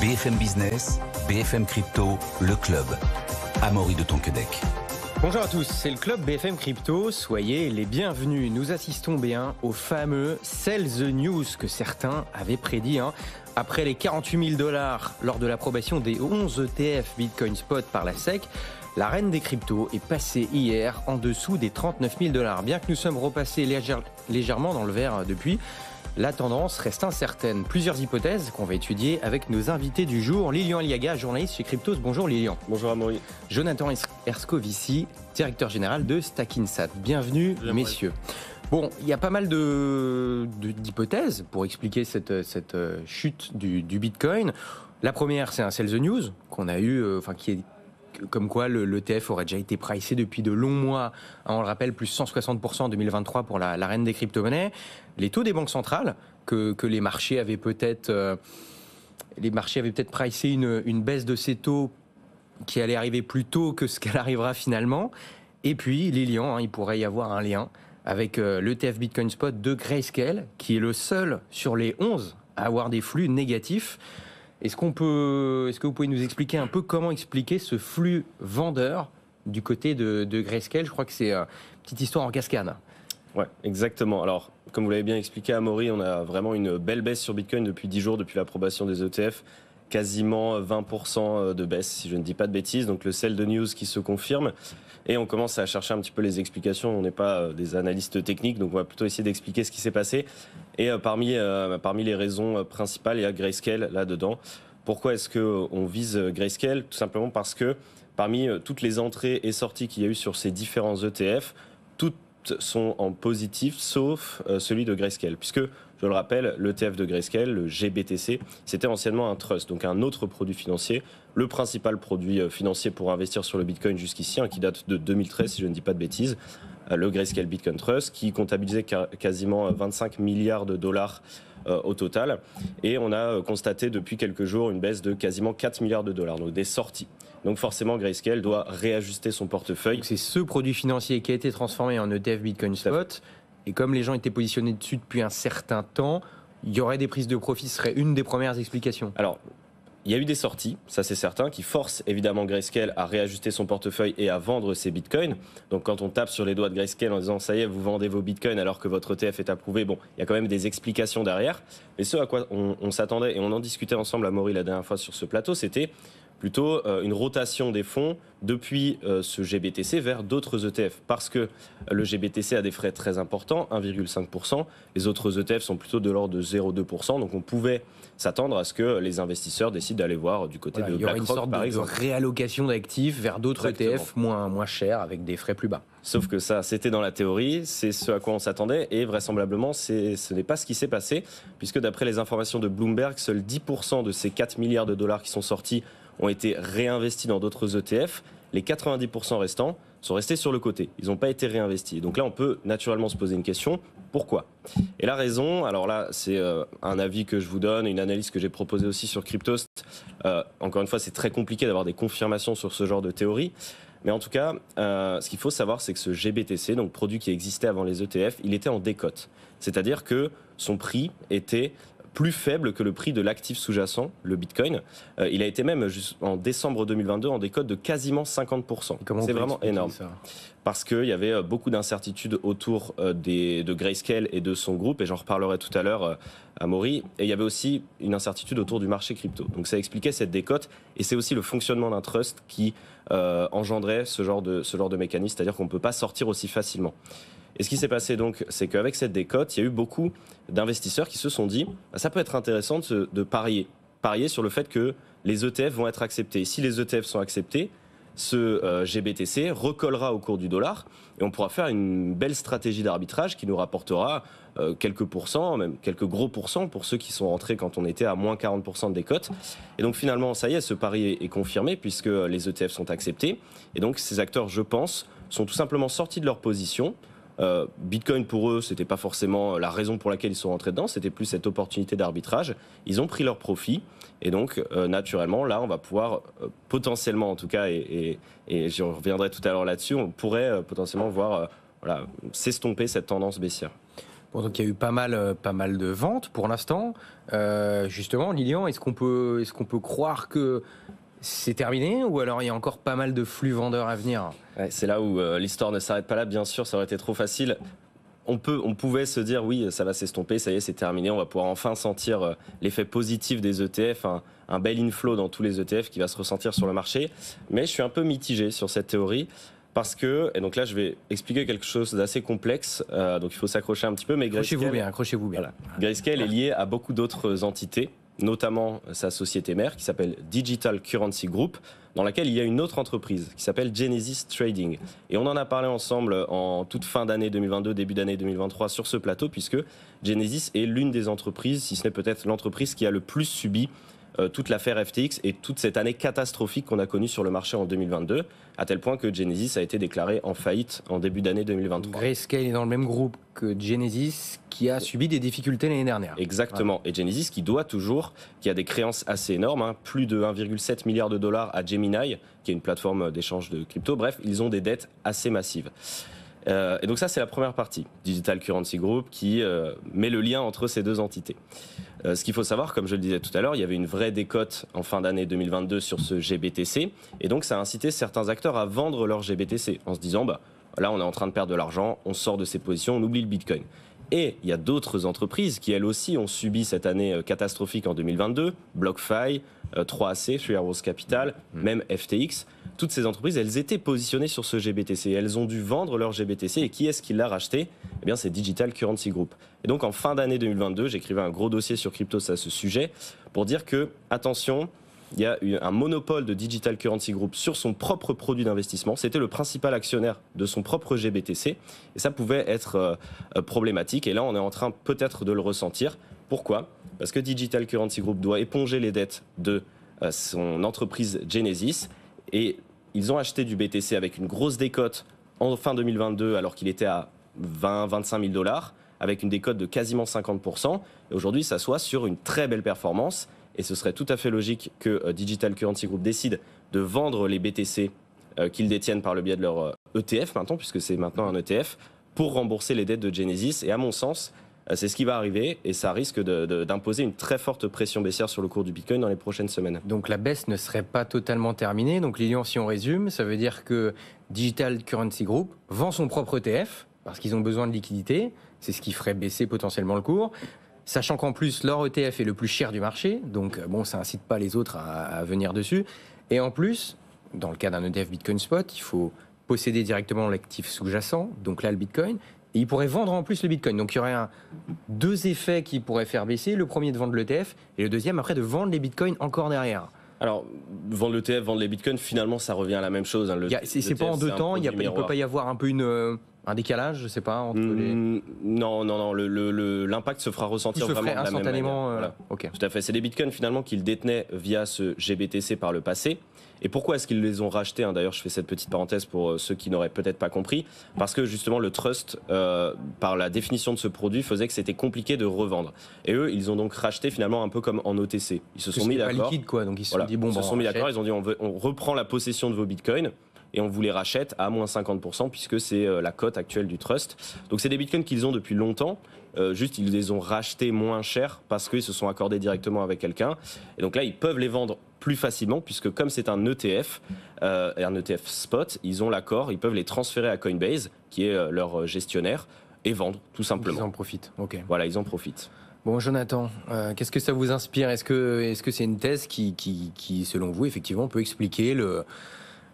BFM Business, BFM Crypto, le club. Amaury de Tonquédec. Bonjour à tous, c'est le club BFM Crypto, soyez les bienvenus. Nous assistons bien au fameux Sell the News que certains avaient prédit. Après les 48 000 $ lors de l'approbation des 11 ETF Bitcoin Spot par la SEC, la reine des cryptos est passée hier en dessous des 39 000 $. Bien que nous sommes repassés légèrement dans le vert depuis, la tendance reste incertaine. Plusieurs hypothèses qu'on va étudier avec nos invités du jour. Lilian Aliaga, journaliste chez Cryptos. Bonjour Lilian. Bonjour Amaury. Jonathan Erskovici, directeur général de Stackinsat. Bienvenue messieurs. Bon, il y a pas mal d'hypothèses pour expliquer cette chute du Bitcoin. La première, c'est un Sell the News qu'on a eu, qui est comme quoi l'ETF aurait déjà été pricé depuis de longs mois. On le rappelle, plus 160% en 2023 pour la reine des crypto-monnaies. Les taux des banques centrales, que les marchés avaient peut-être pricé une baisse de ces taux qui allait arriver plus tôt que ce qu'elle arrivera finalement. Et puis, Lilian, il pourrait y avoir un lien avec l'ETF Bitcoin Spot de Grayscale, qui est le seul sur les 11 à avoir des flux négatifs. Est-ce que vous pouvez nous expliquer un peu comment expliquer ce flux vendeur du côté de Grayscale? Je crois que c'est une petite histoire en cascade. Ouais, exactement. Alors, comme vous l'avez bien expliqué, Amaury, on a vraiment une belle baisse sur Bitcoin depuis 10 jours, depuis l'approbation des ETF. Quasiment 20% de baisse, si je ne dis pas de bêtises. Donc, le sell the news qui se confirme. Et on commence à chercher un petit peu les explications. On n'est pas des analystes techniques, donc on va plutôt essayer d'expliquer ce qui s'est passé. Et parmi les raisons principales, il y a Grayscale là-dedans. Pourquoi est-ce qu'on vise Grayscale? Tout simplement parce que parmi toutes les entrées et sorties qu'il y a eu sur ces différents ETF, toutes sont en positif, sauf celui de Grayscale. Puisque, je le rappelle, l'ETF de Grayscale, le GBTC, c'était anciennement un trust, donc un autre produit financier, le principal produit financier pour investir sur le Bitcoin jusqu'ici, qui date de 2013, si je ne dis pas de bêtises, le Grayscale Bitcoin Trust, qui comptabilisait quasiment 25 milliards de dollars au total. Et on a constaté depuis quelques jours une baisse de quasiment 4 milliards de dollars, donc des sorties. Donc forcément, Grayscale doit réajuster son portefeuille. C'est ce produit financier qui a été transformé en ETF Bitcoin Spot. Et comme les gens étaient positionnés dessus depuis un certain temps, il y aurait des prises de profit, ce serait une des premières explications. Alors, il y a eu des sorties, ça c'est certain, qui forcent évidemment Grayscale à réajuster son portefeuille et à vendre ses bitcoins. Donc quand on tape sur les doigts de Grayscale en disant ça y est, vous vendez vos bitcoins alors que votre ETF est approuvé, bon, il y a quand même des explications derrière. Mais ce à quoi on s'attendait, et on en discutait ensemble, Amaury, la dernière fois sur ce plateau, c'était plutôt une rotation des fonds depuis ce GBTC vers d'autres ETF. Parce que le GBTC a des frais très importants, 1,5%. Les autres ETF sont plutôt de l'ordre de 0,2%. Donc on pouvait s'attendre à ce que les investisseurs décident d'aller voir du côté de BlackRock, par exemple. Il y aurait une sorte de réallocation d'actifs vers d'autres ETF moins chers avec des frais plus bas. Sauf que ça, c'était dans la théorie, c'est ce à quoi on s'attendait, et vraisemblablement, ce n'est pas ce qui s'est passé, puisque d'après les informations de Bloomberg, seuls 10% de ces 4 milliards de dollars qui sont sortis ont été réinvestis dans d'autres ETF. Les 90% restants sont restés sur le côté. Ils n'ont pas été réinvestis. Donc là, on peut naturellement se poser une question. Pourquoi? Et la raison, alors là, c'est un avis que je vous donne, une analyse que j'ai proposée aussi sur Cryptost. Encore une fois, c'est très compliqué d'avoir des confirmations sur ce genre de théorie. Mais en tout cas, ce qu'il faut savoir, c'est que ce GBTC, donc produit qui existait avant les ETF, il était en décote. C'est-à-dire que son prix était plus faible que le prix de l'actif sous-jacent, le Bitcoin. Il a été même en décembre 2022 en décote de quasiment 50%. C'est vraiment énorme. Parce qu'il y avait beaucoup d'incertitudes autour de Grayscale et de son groupe, et j'en reparlerai tout à l'heure, Amaury. Et il y avait aussi une incertitude autour du marché crypto. Donc ça expliquait cette décote, et c'est aussi le fonctionnement d'un trust qui engendrait ce genre de mécanisme, c'est-à-dire qu'on ne peut pas sortir aussi facilement. Et ce qui s'est passé donc, c'est qu'avec cette décote, il y a eu beaucoup d'investisseurs qui se sont dit ça peut être intéressant de parier sur le fait que les ETF vont être acceptés. Et si les ETF sont acceptés, ce GBTC recollera au cours du dollar et on pourra faire une belle stratégie d'arbitrage qui nous rapportera quelques pourcents, même quelques gros pourcents pour ceux qui sont rentrés quand on était à moins 40% de décote. Et donc finalement, ça y est, ce pari est confirmé puisque les ETF sont acceptés. Et donc ces acteurs, je pense, sont tout simplement sortis de leur position. Bitcoin pour eux, c'était pas forcément la raison pour laquelle ils sont rentrés dedans, c'était plus cette opportunité d'arbitrage. Ils ont pris leur profit et donc naturellement là on va pouvoir potentiellement en tout cas et je reviendrai tout à l'heure là-dessus, on pourrait potentiellement voir s'estomper cette tendance baissière. Bon, donc il y a eu pas mal de ventes pour l'instant. Justement, Lilian, est-ce qu'on peut croire que c'est terminé ou alors il y a encore pas mal de flux vendeurs à venir? Ouais, c'est là où l'histoire ne s'arrête pas là, bien sûr, ça aurait été trop facile. On pouvait se dire oui, ça va s'estomper, ça y est, c'est terminé, on va pouvoir enfin sentir l'effet positif des ETF, un bel inflow dans tous les ETF qui va se ressentir sur le marché. Mais je suis un peu mitigé sur cette théorie parce que, et donc là je vais expliquer quelque chose d'assez complexe, donc il faut s'accrocher un petit peu, mais accrochez-vous bien. Voilà. Grayscale est lié à beaucoup d'autres entités, notamment sa société mère qui s'appelle Digital Currency Group, dans laquelle il y a une autre entreprise qui s'appelle Genesis Trading. Et on en a parlé ensemble en toute fin d'année 2022, début d'année 2023 sur ce plateau, puisque Genesis est l'une des entreprises, si ce n'est peut-être l'entreprise qui a le plus subi toute l'affaire FTX et toute cette année catastrophique qu'on a connue sur le marché en 2022, à tel point que Genesis a été déclaré en faillite en début d'année 2023. Grayscale est dans le même groupe que Genesis, qui a subi des difficultés l'année dernière. Exactement. Voilà. Et Genesis qui a des créances assez énormes, plus de 1,7 milliard de dollars à Gemini, qui est une plateforme d'échange de crypto. Bref, ils ont des dettes assez massives. Et donc ça, c'est la première partie. Digital Currency Group qui met le lien entre ces deux entités. Ce qu'il faut savoir, comme je le disais tout à l'heure, il y avait une vraie décote en fin d'année 2022 sur ce GBTC. Et donc ça a incité certains acteurs à vendre leur GBTC en se disant, là on est en train de perdre de l'argent, on sort de ces positions, on oublie le Bitcoin. Et il y a d'autres entreprises qui, elles aussi, ont subi cette année catastrophique en 2022. BlockFi, 3AC, Three Arrows Capital, même FTX. Toutes ces entreprises, elles étaient positionnées sur ce GBTC. Elles ont dû vendre leur GBTC. Et qui est-ce qui l'a racheté ? Eh bien, c'est Digital Currency Group. Et donc, en fin d'année 2022, j'écrivais un gros dossier sur Cryptos à ce sujet pour dire que, attention, il y a eu un monopole de Digital Currency Group sur son propre produit d'investissement. C'était le principal actionnaire de son propre GBTC. Et ça pouvait être problématique. Et là, on est en train peut-être de le ressentir. Pourquoi ? Parce que Digital Currency Group doit éponger les dettes de son entreprise Genesis. Et ils ont acheté du BTC avec une grosse décote en fin 2022, alors qu'il était à 20-25 000 dollars, avec une décote de quasiment 50%. Et aujourd'hui, ça soit sur une très belle performance. Et ce serait tout à fait logique que Digital Currency Group décide de vendre les BTC qu'ils détiennent par le biais de leur ETF maintenant, puisque c'est maintenant un ETF, pour rembourser les dettes de Genesis. Et à mon sens, c'est ce qui va arriver et ça risque d'imposer une très forte pression baissière sur le cours du Bitcoin dans les prochaines semaines. Donc la baisse ne serait pas totalement terminée. Donc Lilian, si on résume, ça veut dire que Digital Currency Group vend son propre ETF parce qu'ils ont besoin de liquidité. C'est ce qui ferait baisser potentiellement le cours. Sachant qu'en plus, leur ETF est le plus cher du marché. Donc bon, ça incite pas les autres à venir dessus. Et en plus, dans le cas d'un ETF Bitcoin Spot, il faut posséder directement l'actif sous-jacent, donc là le Bitcoin. Et il pourrait vendre en plus le Bitcoin. Donc il y aurait deux effets qui pourraient faire baisser. Le premier de vendre l'ETF et le deuxième après de vendre les Bitcoins encore derrière. Alors, vendre l'ETF, vendre les Bitcoins, finalement ça revient à la même chose. C'est pas en deux temps, il ne peut pas y avoir un peu un décalage, je sais pas, entre les... Non, l'impact se fera ressentir vraiment de la même manière. Voilà. Okay. Tout à fait, c'est des Bitcoins finalement qu'ils détenaient via ce GBTC par le passé. Et pourquoi est-ce qu'ils les ont rachetés ? D'ailleurs, je fais cette petite parenthèse pour ceux qui n'auraient peut-être pas compris. Parce que justement, le trust, par la définition de ce produit, faisait que c'était compliqué de revendre. Et eux, ils ont donc racheté finalement un peu comme en OTC. Ils se sont mis d'accord. C'est pas liquide, quoi. Donc ils se sont dit, ils se sont mis d'accord. Ils ont dit, on reprend la possession de vos bitcoins et on vous les rachète à moins 50% puisque c'est la cote actuelle du trust. Donc c'est des bitcoins qu'ils ont depuis longtemps. Juste, ils les ont rachetés moins cher parce qu'ils se sont accordés directement avec quelqu'un. Et donc là, ils peuvent les vendre plus facilement puisque comme c'est un ETF, un ETF spot, ils ont l'accord, ils peuvent les transférer à Coinbase, qui est leur gestionnaire, et vendre tout simplement. Ils en profitent. Ok. Voilà, ils en profitent. Bon, Jonathan, qu'est-ce que ça vous inspire ? Est-ce que c'est une thèse qui, selon vous, effectivement, peut expliquer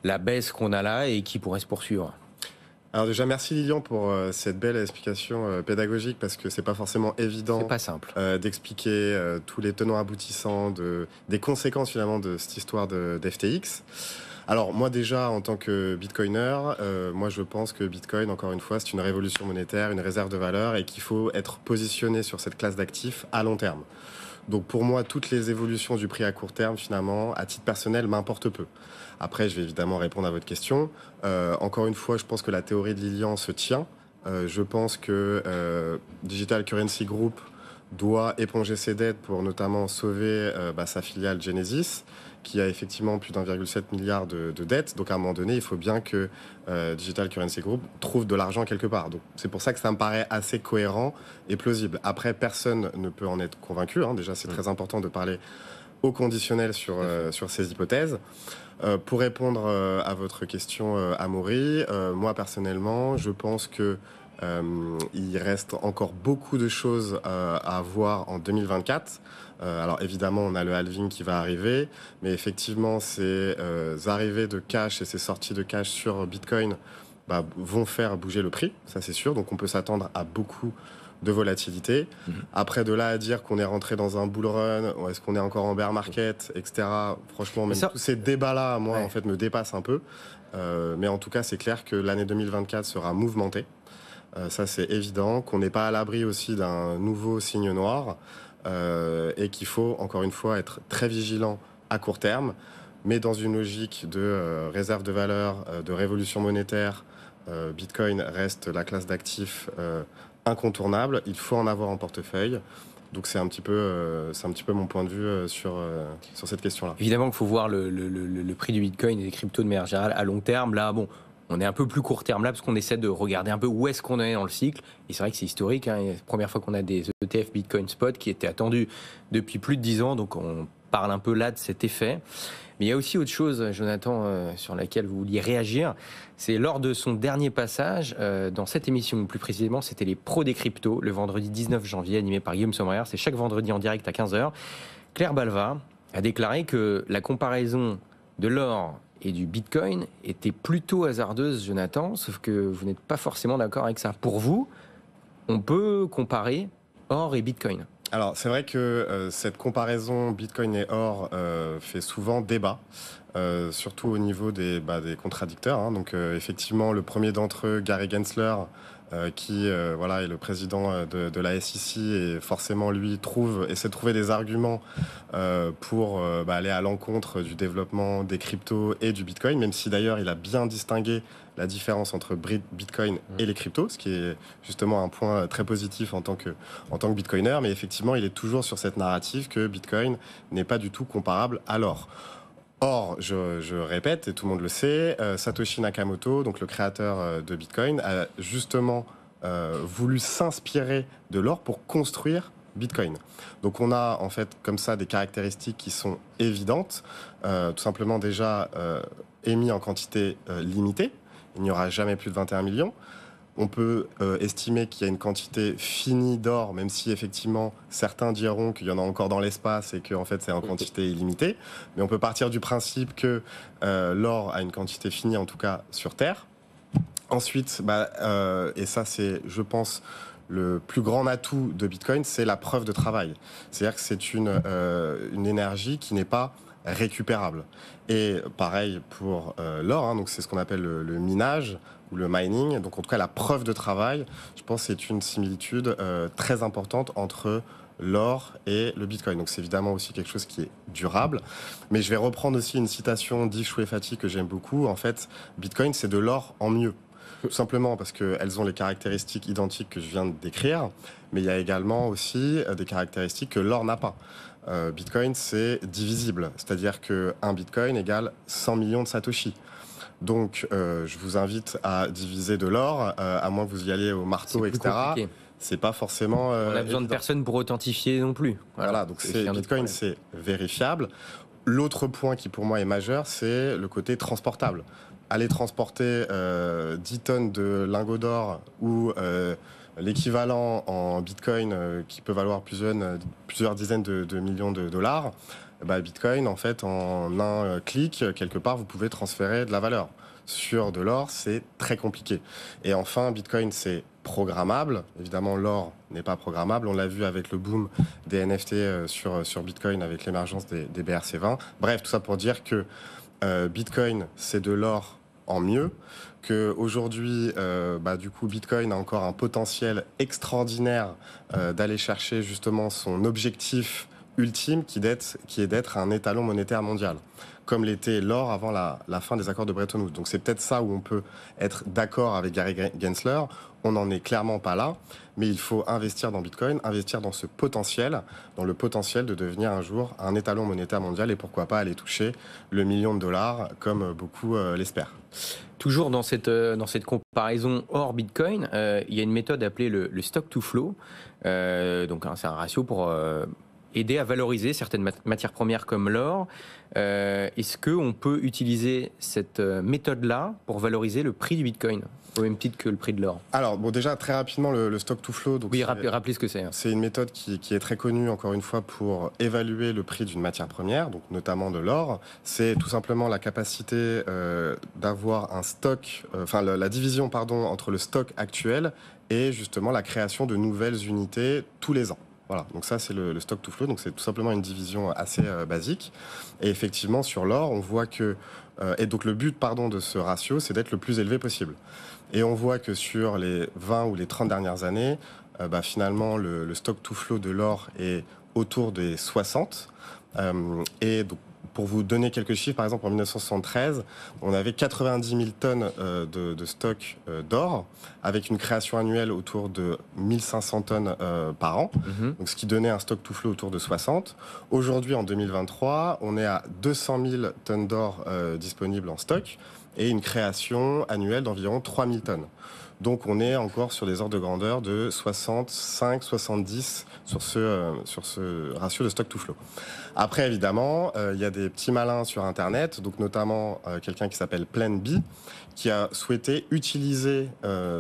la baisse qu'on a là et qui pourrait se poursuivre ? Alors déjà, merci Lilian pour cette belle explication pédagogique parce que c'est pas forcément évident. C'est pas simple. D'expliquer tous les tenants aboutissants des conséquences finalement de cette histoire d'FTX. Alors moi déjà, en tant que bitcoiner, moi je pense que Bitcoin, encore une fois, c'est une révolution monétaire, une réserve de valeur et qu'il faut être positionné sur cette classe d'actifs à long terme. Donc pour moi, toutes les évolutions du prix à court terme, finalement, à titre personnel, m'importent peu. Après, je vais évidemment répondre à votre question. Encore une fois, je pense que la théorie de Lilian se tient. Je pense que Digital Currency Group doit éponger ses dettes pour notamment sauver sa filiale Genesis, qui a effectivement plus d'1,7 milliard de dettes. Donc à un moment donné, il faut bien que Digital Currency Group trouve de l'argent quelque part. Donc c'est pour ça que ça me paraît assez cohérent et plausible. Après, personne ne peut en être convaincu. Déjà, c'est très important de parler au conditionnel sur ces hypothèses. Pour répondre à votre question, Amaury, moi personnellement, je pense que il reste encore beaucoup de choses à voir en 2024. Alors évidemment, on a le halving qui va arriver, mais effectivement, ces arrivées de cash et ces sorties de cash sur Bitcoin vont faire bouger le prix, ça c'est sûr. Donc on peut s'attendre à beaucoup de volatilité. Après, de là à dire qu'on est rentré dans un bull run, ou est-ce qu'on est encore en bear market, etc. Franchement, même tous ces débats-là, moi, en fait, me dépassent un peu. Mais en tout cas, c'est clair que l'année 2024 sera mouvementée. Ça, c'est évident. Qu'on n'est pas à l'abri aussi d'un nouveau signe noir. Et qu'il faut, encore une fois, être très vigilant à court terme, mais dans une logique de réserve de valeur, de révolution monétaire. Bitcoin reste la classe d'actifs incontournable, il faut en avoir en portefeuille. Donc c'est un petit peu mon point de vue sur cette question-là. Évidemment qu'il faut voir le prix du Bitcoin et des cryptos de manière générale à long terme. Là, bon, on est un peu plus court terme là parce qu'on essaie de regarder un peu où est-ce qu'on est dans le cycle. Et c'est vrai que c'est historique. C'est la première fois qu'on a des ETF Bitcoin Spot qui étaient attendus depuis plus de 10 ans. Donc on parle un peu là de cet effet. Mais il y a aussi autre chose, Jonathan, sur laquelle vous vouliez réagir. C'est lors de son dernier passage dans cette émission, plus précisément, c'était les pros des cryptos, le vendredi 19 janvier, animé par Guillaume Sommerer. C'est chaque vendredi en direct à 15h. Claire Balva a déclaré que la comparaison de l'or et du Bitcoin était plutôt hasardeuse, Jonathan, sauf que vous n'êtes pas forcément d'accord avec ça. Pour vous, on peut comparer or et Bitcoin? Alors, c'est vrai que cette comparaison Bitcoin et or fait souvent débat, surtout au niveau des contradicteurs. Donc, effectivement, le premier d'entre eux, Gary Gensler, qui est le président de la SEC, et forcément, lui, essaie de trouver des arguments pour aller à l'encontre du développement des cryptos et du Bitcoin, même si d'ailleurs, il a bien distingué la différence entre Bitcoin et les cryptos, ce qui est justement un point très positif en tant que Bitcoiner. Mais effectivement, il est toujours sur cette narrative que Bitcoin n'est pas du tout comparable à l'or. Or, je répète, et tout le monde le sait, Satoshi Nakamoto, donc le créateur de Bitcoin, a justement voulu s'inspirer de l'or pour construire Bitcoin. Donc on a en fait comme ça des caractéristiques qui sont évidentes, tout simplement déjà émis en quantité limitée. Il n'y aura jamais plus de 21 millions. On peut estimer qu'il y a une quantité finie d'or, même si effectivement certains diront qu'il y en a encore dans l'espace et que en fait c'est en quantité illimitée. Mais on peut partir du principe que l'or a une quantité finie, en tout cas sur Terre. Ensuite, et ça c'est, je pense, le plus grand atout de Bitcoin, c'est la preuve de travail. C'est-à-dire que c'est une énergie qui n'est pas récupérable. Et pareil pour l'or, donc c'est ce qu'on appelle le minage ou le mining. Donc en tout cas, la preuve de travail, je pense que c'est une similitude très importante entre l'or et le Bitcoin. Donc c'est évidemment aussi quelque chose qui est durable. Mais je vais reprendre aussi une citation d'Yves Chouefati que j'aime beaucoup. En fait, Bitcoin, c'est de l'or en mieux. Tout simplement parce qu'elles ont les caractéristiques identiques que je viens de décrire, mais il y a également aussi des caractéristiques que l'or n'a pas. Bitcoin, c'est divisible, c'est-à-dire qu'un Bitcoin égale 100 millions de Satoshi. Donc, je vous invite à diviser de l'or, à moins que vous y alliez au marteau, etc. Compliqué. C'est pas forcément... on a besoin de personne pour authentifier non plus. Voilà, donc Bitcoin, c'est vérifiable. L'autre point qui, pour moi, est majeur, c'est le côté transportable. Aller transporter 10 tonnes de lingots d'or ou l'équivalent en Bitcoin qui peut valoir plusieurs dizaines de millions de dollars, Bitcoin, en fait, en un clic, quelque part, vous pouvez transférer de la valeur. Sur de l'or, c'est très compliqué. Et enfin, Bitcoin, c'est programmable. Évidemment, l'or n'est pas programmable. On l'a vu avec le boom des NFT sur Bitcoin, avec l'émergence des BRC20. Bref, tout ça pour dire que Bitcoin, c'est de l'or en mieux, qu'aujourd'hui, du coup, Bitcoin a encore un potentiel extraordinaire d'aller chercher justement son objectif ultime qui est d'être un étalon monétaire mondial, comme l'était l'or avant la fin des accords de Bretton Woods. Donc c'est peut-être ça où on peut être d'accord avec Gary Gensler. On n'en est clairement pas là, mais il faut investir dans Bitcoin, investir dans ce potentiel, dans le potentiel de devenir un jour un étalon monétaire mondial et pourquoi pas aller toucher le $1 million comme beaucoup l'espèrent. Toujours dans cette comparaison hors Bitcoin, il y a une méthode appelée le stock to flow. Donc c'est un ratio pour aider à valoriser certaines matières premières comme l'or. Est-ce qu'on peut utiliser cette méthode-là pour valoriser le prix du Bitcoin au même titre que le prix de l'or? Alors, bon, déjà, très rapidement, le stock to flow. Donc oui, rappelez ce que c'est. C'est une méthode qui est très connue, encore une fois, pour évaluer le prix d'une matière première, donc notamment de l'or. C'est tout simplement la capacité d'avoir un stock, la division, entre le stock actuel et justement la création de nouvelles unités tous les ans. Voilà, donc ça c'est le stock to flow, donc c'est tout simplement une division assez basique. Et effectivement, sur l'or, on voit que... et donc le but de ce ratio, c'est d'être le plus élevé possible. Et on voit que sur les 20 ou les 30 dernières années, finalement, le stock to flow de l'or est autour des 60. Et donc, pour vous donner quelques chiffres, par exemple, en 1973, on avait 90 000 tonnes de stock d'or, avec une création annuelle autour de 1500 tonnes par an, donc ce qui donnait un stock to flow autour de 60. Aujourd'hui, en 2023, on est à 200 000 tonnes d'or disponibles en stock, et une création annuelle d'environ 3000 tonnes. Donc on est encore sur des ordres de grandeur de 65-70 sur ce ratio de stock to flow. Après, évidemment, il y a des petits malins sur Internet, donc notamment quelqu'un qui s'appelle Plan B, qui a souhaité utiliser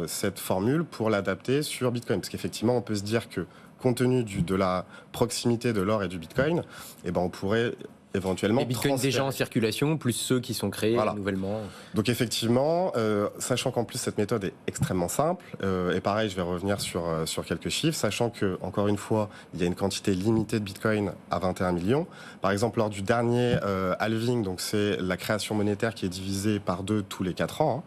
cette formule pour l'adapter sur Bitcoin. Parce qu'effectivement, on peut se dire que compte tenu de la proximité de l'or et du Bitcoin, on pourrait éventuellement les bitcoins déjà en circulation, plus ceux qui sont créés nouvellement. Donc effectivement, sachant qu'en plus cette méthode est extrêmement simple, et pareil, je vais revenir sur quelques chiffres, sachant que, encore une fois, il y a une quantité limitée de bitcoin à 21 millions. Par exemple, lors du dernier halving, donc c'est la création monétaire qui est divisée par 2 tous les 4 ans.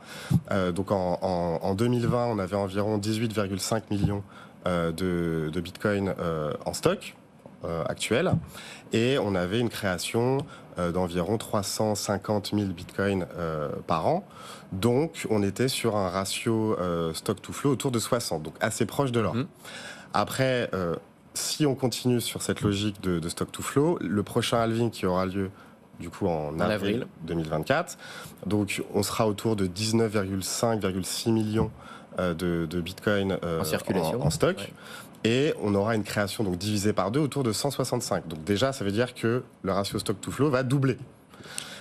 Donc en 2020, on avait environ 18,5 millions de bitcoin en stock actuel, et on avait une création d'environ 350 000 bitcoins par an. Donc on était sur un ratio stock to flow autour de 60, donc assez proche de l'or. Après, si on continue sur cette logique de stock to flow, le prochain halving qui aura lieu du coup en avril 2024, donc on sera autour de 19,5-6 millions de bitcoin en circulation, en stock. Ouais. Et on aura une création donc divisée par 2 autour de 165. Donc déjà, ça veut dire que le ratio stock to flow va doubler.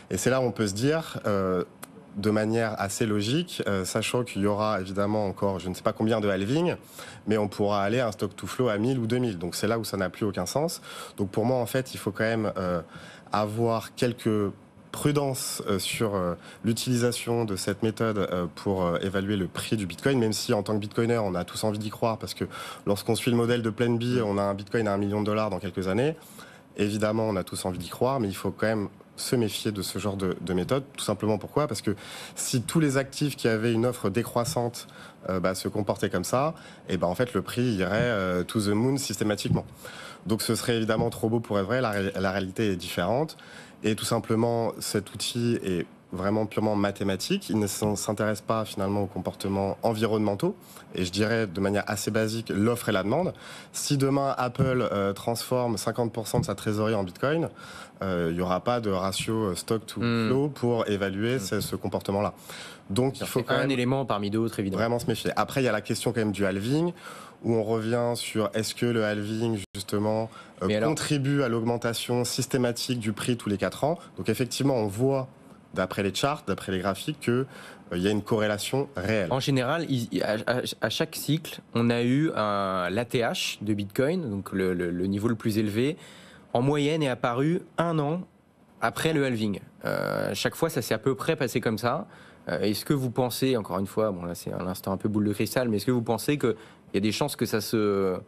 Et c'est là où on peut se dire, de manière assez logique, sachant qu'il y aura évidemment encore je ne sais pas combien de halving, mais on pourra aller à un stock to flow à 1000 ou 2000. Donc c'est là où ça n'a plus aucun sens. Donc pour moi, en fait, il faut quand même avoir quelques prudence sur l'utilisation de cette méthode pour évaluer le prix du Bitcoin, même si en tant que Bitcoiner, on a tous envie d'y croire, parce que lorsqu'on suit le modèle de Plan B, on a un Bitcoin à $1 million dans quelques années. Évidemment, on a tous envie d'y croire, mais il faut quand même se méfier de ce genre de méthode. Tout simplement pourquoi ? Parce que si tous les actifs qui avaient une offre décroissante se comportaient comme ça, et en fait le prix irait to the moon systématiquement. Donc ce serait évidemment trop beau pour être vrai, la réalité est différente. Et tout simplement, cet outil est vraiment purement mathématique. Il ne s'intéresse pas finalement aux comportements environnementaux. Et je dirais de manière assez basique, l'offre et la demande. Si demain Apple transforme 50% de sa trésorerie en Bitcoin, il n'y aura pas de ratio stock to flow pour évaluer ce comportement-là. Donc il faut quand même un élément parmi d'autres, évidemment. Vraiment se méfier. Après, il y a la question quand même du halving, où on revient sur est-ce que le halving, justement, contribue à l'augmentation systématique du prix tous les 4 ans. Donc effectivement, on voit, d'après les charts, d'après les graphiques, qu'il y a une corrélation réelle. En général, à chaque cycle, on a eu l'ATH de Bitcoin, donc le niveau le plus élevé, en moyenne est apparu 1 an après le halving. Chaque fois, ça s'est à peu près passé comme ça. Est-ce que vous pensez, encore une fois, bon là c'est un instant un peu boule de cristal, mais est-ce que vous pensez qu'il y a des chances que ça se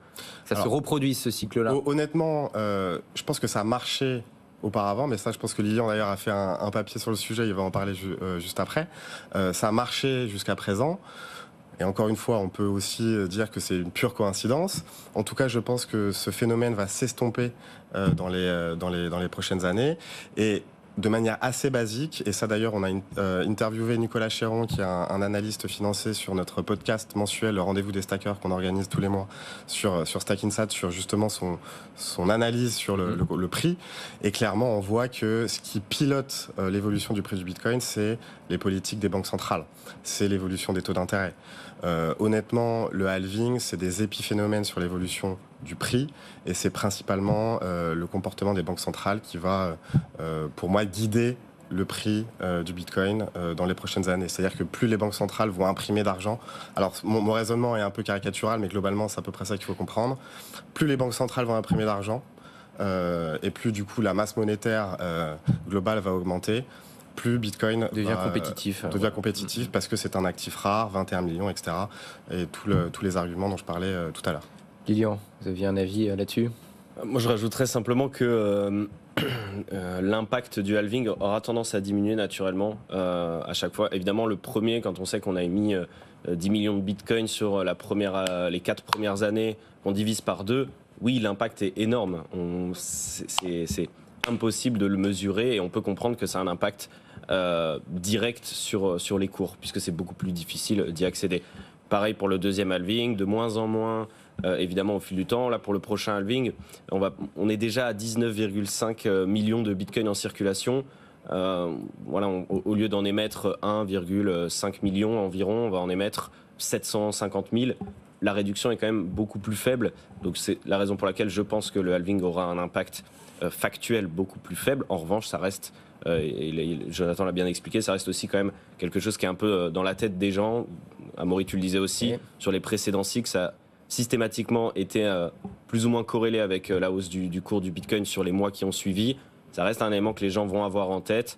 reproduise, ce cycle-là ? Honnêtement, je pense que ça a marché auparavant, mais ça je pense que Lilian d'ailleurs a fait un papier sur le sujet, il va en parler juste après. Ça a marché jusqu'à présent. Et encore une fois, on peut aussi dire que c'est une pure coïncidence. En tout cas, je pense que ce phénomène va s'estomper dans les prochaines années. Et de manière assez basique, et ça d'ailleurs on a interviewé Nicolas Chéron qui est un analyste financier sur notre podcast mensuel le Rendez-vous des Stackers qu'on organise tous les mois sur Stackinsat, sur justement son analyse sur le prix. Et clairement on voit que ce qui pilote l'évolution du prix du Bitcoin, c'est les politiques des banques centrales, c'est l'évolution des taux d'intérêt. Honnêtement, le halving, c'est des épiphénomènes sur l'évolution du prix et c'est principalement le comportement des banques centrales qui va, pour moi, guider le prix du Bitcoin dans les prochaines années. C'est-à-dire que plus les banques centrales vont imprimer d'argent, alors mon raisonnement est un peu caricatural, mais globalement, c'est à peu près ça qu'il faut comprendre. Plus les banques centrales vont imprimer d'argent et plus, du coup, la masse monétaire globale va augmenter, plus Bitcoin devient compétitif parce que c'est un actif rare, 21 millions, etc. Et tous les arguments dont je parlais tout à l'heure. Lilian, vous aviez un avis là-dessus ? Moi, je rajouterais simplement que l'impact du halving aura tendance à diminuer naturellement à chaque fois. Évidemment, le premier, quand on sait qu'on a émis 10 millions de bitcoins sur les 4 premières années, qu'on divise par 2, oui, l'impact est énorme. C'est impossible de le mesurer et on peut comprendre que ça a un impact direct sur les cours, puisque c'est beaucoup plus difficile d'y accéder. Pareil pour le deuxième halving, de moins en moins, évidemment, au fil du temps. Là, pour le prochain halving, on est déjà à 19,5 millions de bitcoins en circulation. Au lieu d'en émettre 1,5 million environ, on va en émettre 750 000. La réduction est quand même beaucoup plus faible. Donc, c'est la raison pour laquelle je pense que le halving aura un impact factuel beaucoup plus faible. En revanche, ça reste, et Jonathan l'a bien expliqué, ça reste aussi quand même quelque chose qui est un peu dans la tête des gens. Amaury, tu le disais aussi, sur les précédents cycles, ça a systématiquement été plus ou moins corrélé avec la hausse du cours du Bitcoin sur les mois qui ont suivi. Ça reste un élément que les gens vont avoir en tête.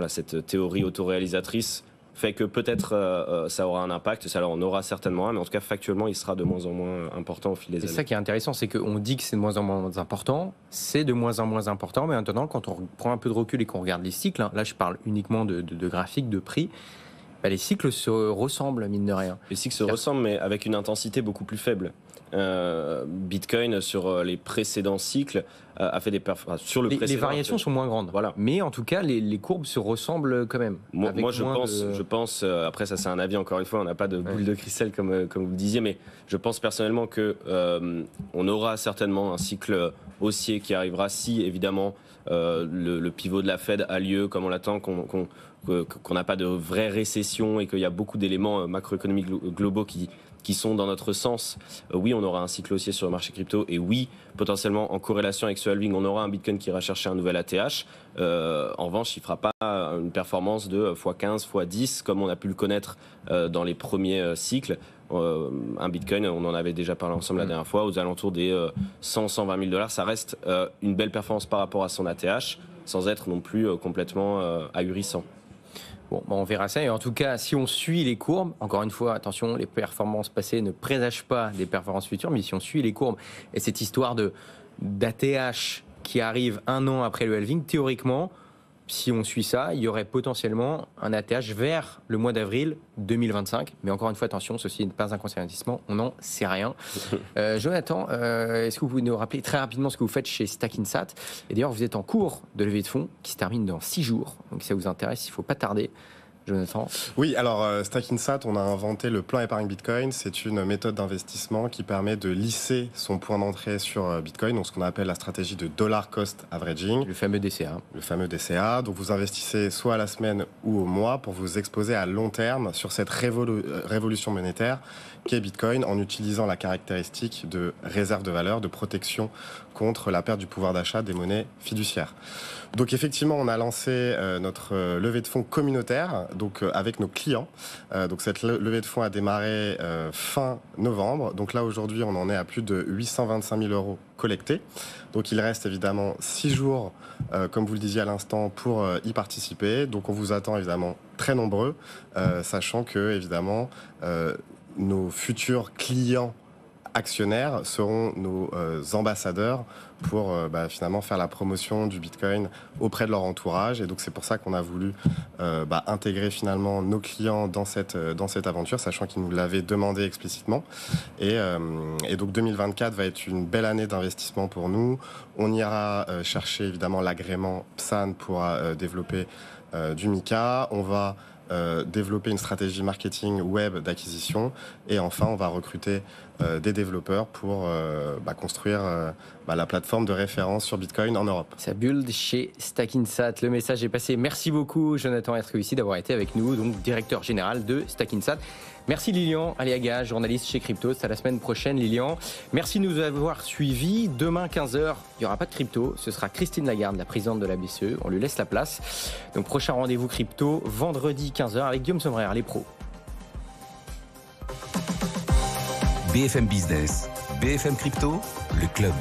Cette théorie autoréalisatrice fait que peut-être ça aura un impact, ça en aura certainement un, mais en tout cas factuellement il sera de moins en moins important au fil des années. C'est ça qui est intéressant, c'est qu'on dit que c'est de moins en moins important, c'est de moins en moins important, mais maintenant quand on prend un peu de recul et qu'on regarde les cycles, là je parle uniquement de graphiques, de prix, les cycles se ressemblent mine de rien. Les cycles se ressemblent mais avec une intensité beaucoup plus faible. Bitcoin sur les précédents cycles a fait des performances sur le précédent. Les variations sont moins grandes, voilà. Mais en tout cas les courbes se ressemblent quand même. Moi je pense après ça c'est un avis, encore une fois on n'a pas de boule de cristal comme vous le disiez, mais je pense personnellement que on aura certainement un cycle haussier qui arrivera si évidemment le pivot de la Fed a lieu comme on l'attend, qu'on n'a pas de vraie récession et qu'il y a beaucoup d'éléments macroéconomiques globaux qui sont dans notre sens. Oui, on aura un cycle haussier sur le marché crypto et oui, potentiellement en corrélation avec ce halving, on aura un Bitcoin qui ira chercher un nouvel ATH. En revanche, il ne fera pas une performance de x15, x10 comme on a pu le connaître dans les premiers cycles. Un Bitcoin, on en avait déjà parlé ensemble la dernière fois, aux alentours des 100-120 000 $. Ça reste une belle performance par rapport à son ATH, sans être non plus complètement ahurissant. Bon, on verra ça. Et en tout cas, si on suit les courbes, encore une fois, attention, les performances passées ne présagent pas des performances futures, mais si on suit les courbes et cette histoire d'ATH qui arrive un an après le halving, théoriquement, si on suit ça, il y aurait potentiellement un ATH vers le mois d'avril 2025. Mais encore une fois, attention, ceci n'est pas un conseil d'investissement, on n'en sait rien. Jonathan, est-ce que vous pouvez nous rappeler très rapidement ce que vous faites chez Stackinsat ? Et d'ailleurs, vous êtes en cours de levée de fonds qui se termine dans 6 jours. Donc si ça vous intéresse, il ne faut pas tarder. Jonathan ? Oui, alors Stackinsat, on a inventé le plan épargne Bitcoin. C'est une méthode d'investissement qui permet de lisser son point d'entrée sur Bitcoin, donc ce qu'on appelle la stratégie de dollar cost averaging. Le fameux DCA. Le fameux DCA. Donc vous investissez soit à la semaine ou au mois pour vous exposer à long terme sur cette révolution monétaire qu'est Bitcoin, en utilisant la caractéristique de réserve de valeur, de protection contre la perte du pouvoir d'achat des monnaies fiduciaires. Donc effectivement, on a lancé notre levée de fonds communautaire, donc avec nos clients. Donc cette levée de fonds a démarré fin novembre. Donc là aujourd'hui, on en est à plus de 825 000 € collectés. Donc il reste évidemment 6 jours, comme vous le disiez à l'instant, pour y participer. Donc on vous attend évidemment très nombreux, sachant que évidemment nos futurs clients actionnaires seront nos ambassadeurs pour finalement faire la promotion du Bitcoin auprès de leur entourage. Et donc c'est pour ça qu'on a voulu intégrer finalement nos clients dans cette aventure, sachant qu'ils nous l'avaient demandé explicitement. Et donc 2024 va être une belle année d'investissement pour nous. On ira chercher évidemment l'agrément PSAN pour développer du Mica. On va développer une stratégie marketing web d'acquisition et enfin on va recruter des développeurs pour construire la plateforme de référence sur Bitcoin en Europe. Ça build chez Stackinsat. Le message est passé. Merci beaucoup Jonathan Erskovici d'avoir été avec nous, donc directeur général de Stackinsat. Merci Lilian Aliaga, journaliste chez Crypto. C'est à la semaine prochaine Lilian. Merci de nous avoir suivis. Demain 15h, il n'y aura pas de crypto. Ce sera Christine Lagarde, la présidente de la BCE. On lui laisse la place. Donc prochain rendez-vous crypto, vendredi 15h avec Guillaume Sommerer, les pros. BFM Business, BFM Crypto, le club.